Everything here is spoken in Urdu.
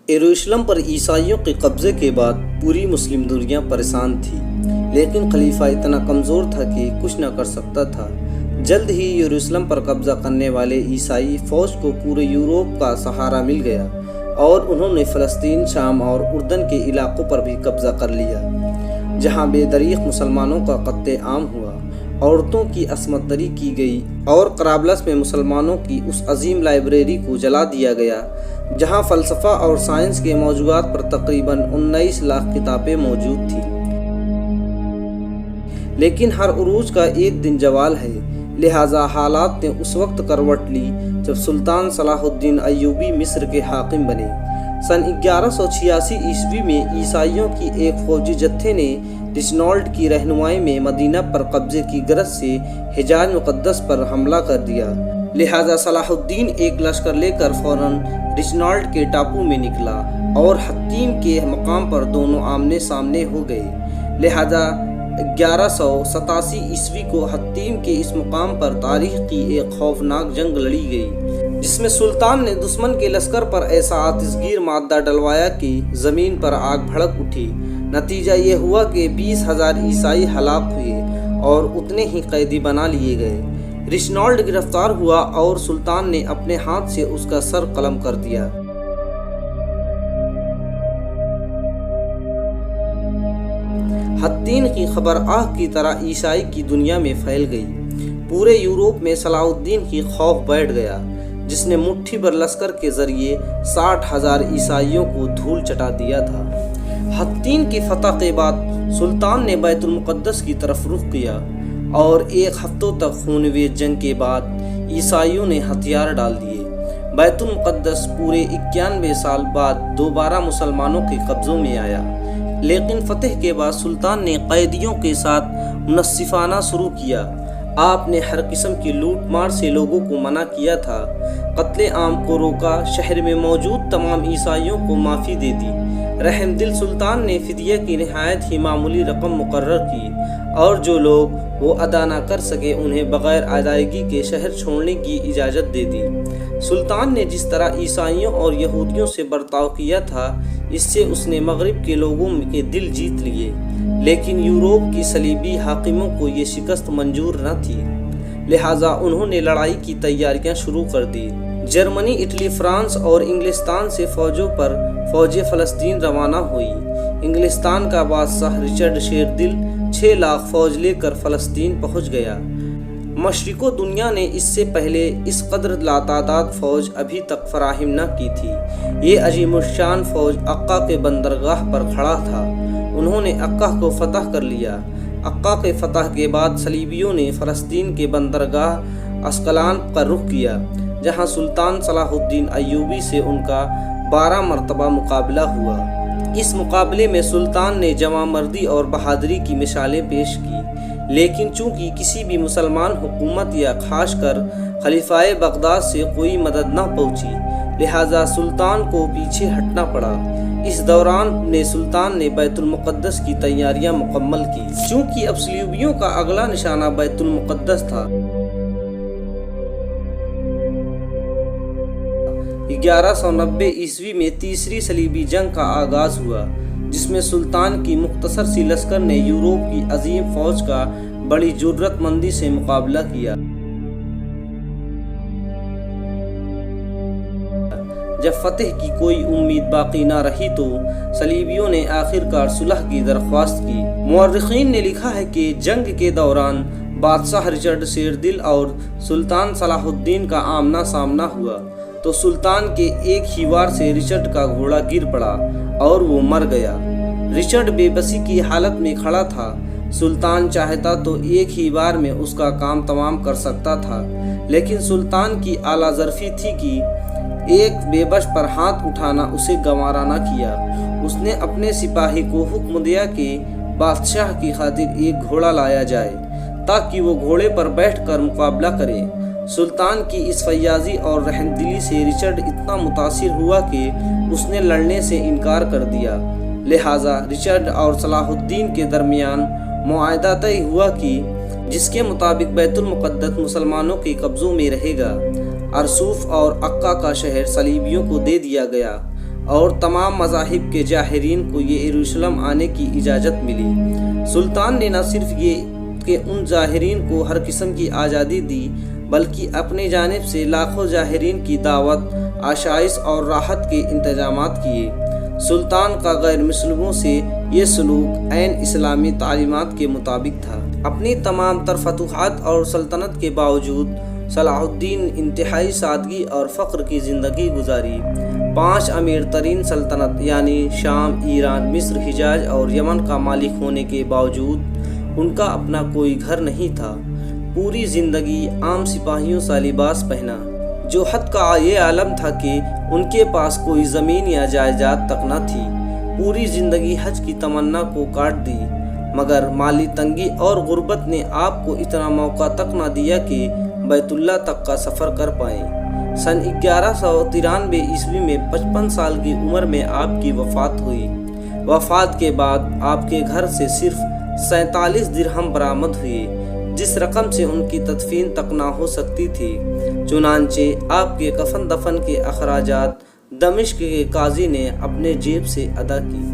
یروشلم پر عیسائیوں کے قبضے کے بعد پوری مسلم دنیا پریشان تھی، لیکن خلیفہ اتنا کمزور تھا کہ کچھ نہ کر سکتا تھا۔ جلد ہی یروشلم پر قبضہ کرنے والے عیسائی فوج کو پورے یورپ کا سہارا مل گیا اور انہوں نے فلسطین، شام اور اردن کے علاقوں پر بھی قبضہ کر لیا، جہاں بے دریغ مسلمانوں کا قتل عام ہوا، عورتوں کی عصمت دری کی گئی اور قرابلس میں مسلمانوں کی اس عظیم لائبریری کو جلا دیا گیا جہاں فلسفہ اور سائنس کے موضوعات پر تقریباً 19 لاکھ کتابیں موجود تھیں۔ لیکن ہر عروج کا ایک دن زوال ہے، لہٰذا حالات نے اس وقت کروٹ لی جب سلطان صلاح الدین ایوبی مصر کے حاکم بنے۔ سن 1186 عیسوی میں عیسائیوں کی ایک فوجی جتھے نے رچنالڈ کی رہنمائی میں مدینہ پر قبضے کی غرض سے حجاز مقدس پر حملہ کر دیا، لہٰذا صلاح الدین ایک لشکر لے کر فوراً رچنالڈ کے ٹاپو میں نکلا اور حطیم کے مقام پر دونوں آمنے سامنے ہو گئے، لہٰذا 1187 عیسوی کو حطیم کے اس مقام پر تاریخ کی ایک خوفناک جنگ لڑی گئی، جس میں سلطان نے دشمن کے لشکر پر ایسا آتشگیر مادہ ڈلوایا کہ زمین پر آگ بھڑک اٹھی۔ نتیجہ یہ ہوا کہ 20,000 عیسائی ہلاک ہوئے اور اتنے ہی قیدی بنا لیے گئے۔ رچنالڈ گرفتار ہوا اور سلطان نے اپنے ہاتھ سے اس کا سر قلم کر دیا۔ حطین کی خبر آگ کی طرح عیسائی کی دنیا میں پھیل گئی۔ پورے یورپ میں صلاح الدین کی خوف بیٹھ گیا، جس نے مٹھی بھر لشکر کے ذریعے 60,000 عیسائیوں کو دھول چٹا دیا تھا۔ حطین کی فتح کے بعد سلطان نے بیت المقدس کی طرف رخ کیا اور ایک ہفتوں تک خونریز جنگ کے بعد عیسائیوں نے ہتھیار ڈال دیے۔ بیت المقدس پورے 91 سال بعد دوبارہ مسلمانوں کے قبضوں میں آیا، لیکن فتح کے بعد سلطان نے قیدیوں کے ساتھ منصفانہ سلوک کیا۔ آپ نے ہر قسم کی لوٹ مار سے لوگوں کو منع کیا تھا، قتل عام کو روکا، شہر میں موجود تمام عیسائیوں کو معافی دے دی۔ رحم دل سلطان نے فدیہ کی نہایت ہی معمولی رقم مقرر کی اور جو لوگ وہ ادا نہ کر سکے انہیں بغیر ادائیگی کے شہر چھوڑنے کی اجازت دے دی۔ سلطان نے جس طرح عیسائیوں اور یہودیوں سے برتاؤ کیا تھا، اس سے اس نے مغرب کے لوگوں کے دل جیت لیے، لیکن یورپ کی صلیبی حاکموں کو یہ شکست منظور نہ تھی، لہٰذا انہوں نے لڑائی کی تیاریاں شروع کر دی۔ جرمنی، اٹلی، فرانس اور انگلستان سے فوجوں پر فوجیں فلسطین روانہ ہوئی۔ انگلستان کا بادشاہ رچرڈ شیردل 6 لاکھ فوج لے کر فلسطین پہنچ گیا۔ مشرق دنیا نے اس سے پہلے اس قدر لاتعداد فوج ابھی تک فراہم نہ کی تھی۔ یہ عظیم الشان فوج عکا کے بندرگاہ پر کھڑا تھا۔ انہوں نے عکا کو فتح کر لیا۔ عکا کے فتح کے بعد صلیبیوں نے فلسطین کے بندرگاہ اسقلان کا رخ کیا، جہاں سلطان صلاح الدین ایوبی سے ان کا 12 مرتبہ مقابلہ ہوا۔ اس مقابلے میں سلطان نے جواں مردی اور بہادری کی مثالیں پیش کی، لیکن چونکہ کسی بھی مسلمان حکومت یا خاص کر خلیفہ بغداد سے کوئی مدد نہ پہنچی، لہٰذا سلطان کو پیچھے ہٹنا پڑا۔ اس دوران سلطان نے بیت المقدس کی تیاریاں مکمل کی، چونکہ اب صلیبیوں کا اگلا نشانہ بیت المقدس تھا۔ 1190 عیسوی میں تیسری صلیبی جنگ کا آغاز ہوا، جس میں سلطان کی مختصر سی لشکر نے یورپ کی عظیم فوج کا بڑی جرأت مندی سے مقابلہ کیا۔ جب فتح کی کوئی امید باقی نہ رہی تو صلیبیوں نے آخرکار صلح کی درخواست کی۔ مورخین نے لکھا ہے کہ جنگ کے دوران بادشاہ رچرڈ شیردل اور سلطان صلاح الدین کا آمنا سامنا ہوا تو سلطان کے ایک ہی وار سے رچرڈ کا گھوڑا گر پڑا اور وہ مر گیا۔ رچرڈ بے بسی کی حالت میں کھڑا تھا۔ سلطان چاہتا تو ایک ہی بار میں اس کا کام تمام کر سکتا تھا، لیکن سلطان کی اعلیٰ ظرفی تھی کہ ایک بے بس پر ہاتھ اٹھانا اسے گوارا نہ کیا۔ اس نے اپنے سپاہی کو حکم دیا کہ بادشاہ کی خاطر ایک گھوڑا لایا جائے تاکہ وہ گھوڑے پر بیٹھ کر مقابلہ کرے۔ سلطان کی اس فیاضی اور رحم دلی سے رچرڈ اتنا متاثر ہوا کہ اس نے لڑنے سے انکار کر دیا، لہٰذا رچرڈ اور صلاح الدین کے درمیان معاہدہ طے ہوا کہ جس کے مطابق بیت المقدس مسلمانوں کے قبضوں میں رہے گا۔ ارسوف اور عکا کا شہر صلیبیوں کو دے دیا گیا اور تمام مذاہب کے جاہرین کو یہ یروشلم آنے کی اجازت ملی۔ سلطان نے نہ صرف یہ کہ ان جاہرین کو ہر قسم کی آزادی دی، بلکہ اپنی جانب سے لاکھوں جاہرین کی دعوت، آشائش اور راحت کے انتظامات کیے۔ سلطان کا غیر مسلموں سے یہ سلوک عین اسلامی تعلیمات کے مطابق تھا۔ اپنی تمام تر فتوحات اور سلطنت کے باوجود صلاح الدین انتہائی سادگی اور فقر کی زندگی گزاری۔ 5 امیر ترین سلطنت یعنی شام، ایران، مصر، حجاز اور یمن کا مالک ہونے کے باوجود ان کا اپنا کوئی گھر نہیں تھا۔ پوری زندگی عام سپاہیوں سا لباس پہنا، جو حد کا یہ عالم تھا کہ ان کے پاس کوئی زمین یا جائیداد تک نہ تھی۔ پوری زندگی حج کی تمنا کو کاٹ دی، مگر مالی تنگی اور غربت نے آپ کو اتنا موقع تک نہ دیا کہ بیت اللہ تک کا سفر کر پائیں۔ سن 1193 عیسوی میں 55 سال کی عمر میں آپ کی وفات ہوئی۔ وفات کے بعد آپ کے گھر سے صرف 47 درہم برآمد ہوئے، جس رقم سے ان کی تدفین تک نہ ہو سکتی تھی۔ چنانچہ آپ کے کفن دفن کے اخراجات دمشق کے قاضی نے اپنے جیب سے ادا کی۔